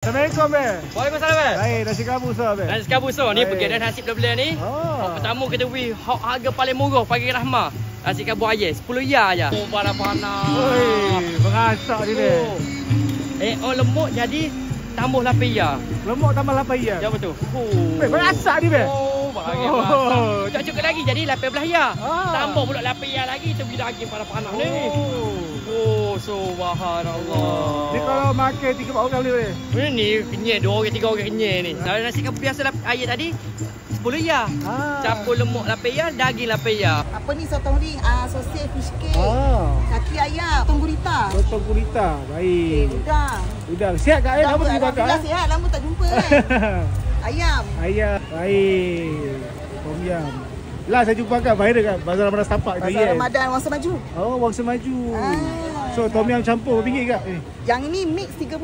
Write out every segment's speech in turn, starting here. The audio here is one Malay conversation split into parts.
Assalamualaikum, Be. Waalaikumsalam, Be. Baik, nasi kabus lah, Be. Nasi kabus so ni pergi dah nasi belah ni. Pertama kita beli harga paling murah pagi Rahmah. Nasi kabus ayam 10 ya aja. Oh, bara panas. Oi, berasak ni, Be. Oh lemuk jadi tambah lapia. Lemak tambah lapaya. Ya betul. Be, berasak ni, Be. Oh, bagi masak. Cukup lagi jadi lapia belah ya. Tambah pula lapia lagi tu daging para panas ni. Oh, subhanallah. Ni kalau makan 3-4 orang boleh, Be. Ni kenyai 2 orang 3 orang kenyai ni. Kalau nasi kabus biasa ayam tadi 10 ya. Campur lemak lapia, daging lapia. Apa ni sotong ring, sosis fish cake, kaki ayam, sotong gurita. Sotong gurita. Baik. Udang. Sihat kat ayam? Lama tak dibakar? Alhamdulillah sihat, lama tak jumpa kan. Ayam. Ayam. Baik. Tom yam. Lah saya jumpa kat viral kat Bazar Ramadan Setapak tu. Bazar Ramadan Wangsa Maju. Oh, Wangsa Maju. So tom yam campur berapa ringgit kak ni? Yang ni mix 30.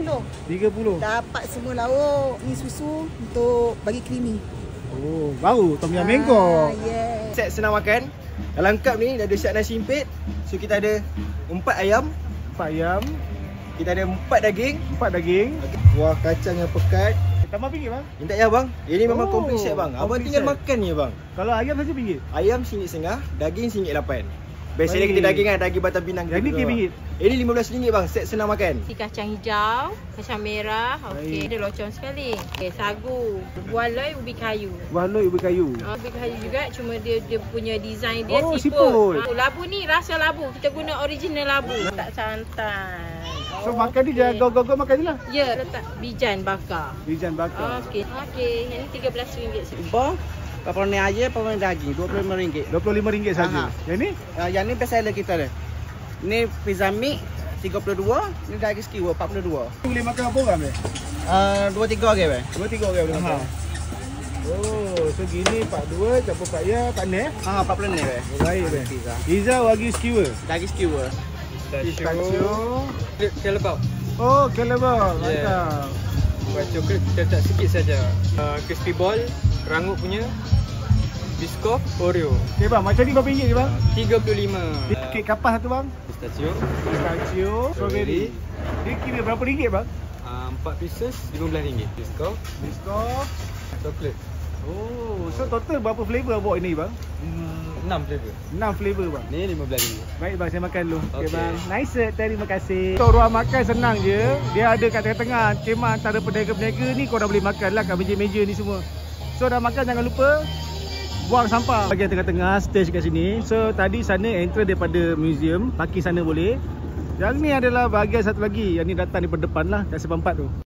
30. Dapat semua lauk, ni susu untuk bagi creamy. Oh, baru tom yam mangkok. Yeah. Set senang makan. Dalam cup ni dah ada siap nasi impit. So kita ada 4 ayam, 4 ayam, kita ada 4 daging, 4 daging. kuah kacang yang pekat. Tambah ringgit bang. Minta ya bang. Ini memang Oh, komplit set bang. Abang komplit tinggal set. makan ni bang. Kalau ayam saja ringgit. Ayam RM1.5, daging RM1.8. Biasanya Baik. kita daging kan, daging Batam Pinang. Yang ni kita RM1. Ini RM15 bang, set senang makan. Si kacang hijau, kacang merah, Baik. ada locong sekali. Sagu, bualai, ubi kayu. Waloi ubi kayu. Ubi kayu juga, cuma dia punya design dia Oh, siput. siput. Labu ni rasa labu, kita guna original labu. Tak santan. So makan ni jangan gau-gau makan je lah. Ya, letak bijan bakar. Bijan bakar. Okey, yang ni RM13. Bang, paparan ayam, paparan daging, RM25. RM25 saja. Yang ni? Yang ni best seller kita dah. Ni pizza mix 32, ni daging skewer 42. Boleh makan apa orang be? 2-3 orang bang. 2-3 orang boleh makan. Oh, so gini 42 campur paya tak ni eh? 40 ni bang. Baik be. Pizza. Pizza wagyu skewer. Daging skewer. Pistachio. Kelebab. Oh, kelebab. Yeah. Mantap. Buat coklat kita letak sikit saja. Crispy ball, rangut punya. Biscoff, Oreo. Okay bang, macam ni berapa ringgit je bang? 35. Kek kapas satu bang. Pistachio. Pistachio, strawberry. Dia kira berapa ringgit bang? 4 pieces RM15. Biscoff, Biscoff. coklat. Oh, so total berapa flavor bawa ini bang? 6 flavor. 6 flavor bang. Ni RM15. Baik bang, saya makan dulu. Okay, Okey. bang. Nice, terima kasih. Untuk ruang makan senang je. Dia ada kat tengah-tengah. Kemah antara peniaga-peniaga ni kau dah boleh makan lah kat meja-meja ni semua. So dah makan jangan lupa buang sampah. Bahagian tengah-tengah stage kat sini. So tadi sana enter daripada museum. Parking sana boleh. Yang ni adalah bahagian satu lagi. Yang ni datang daripada depan lah kat Sebab 4 tu.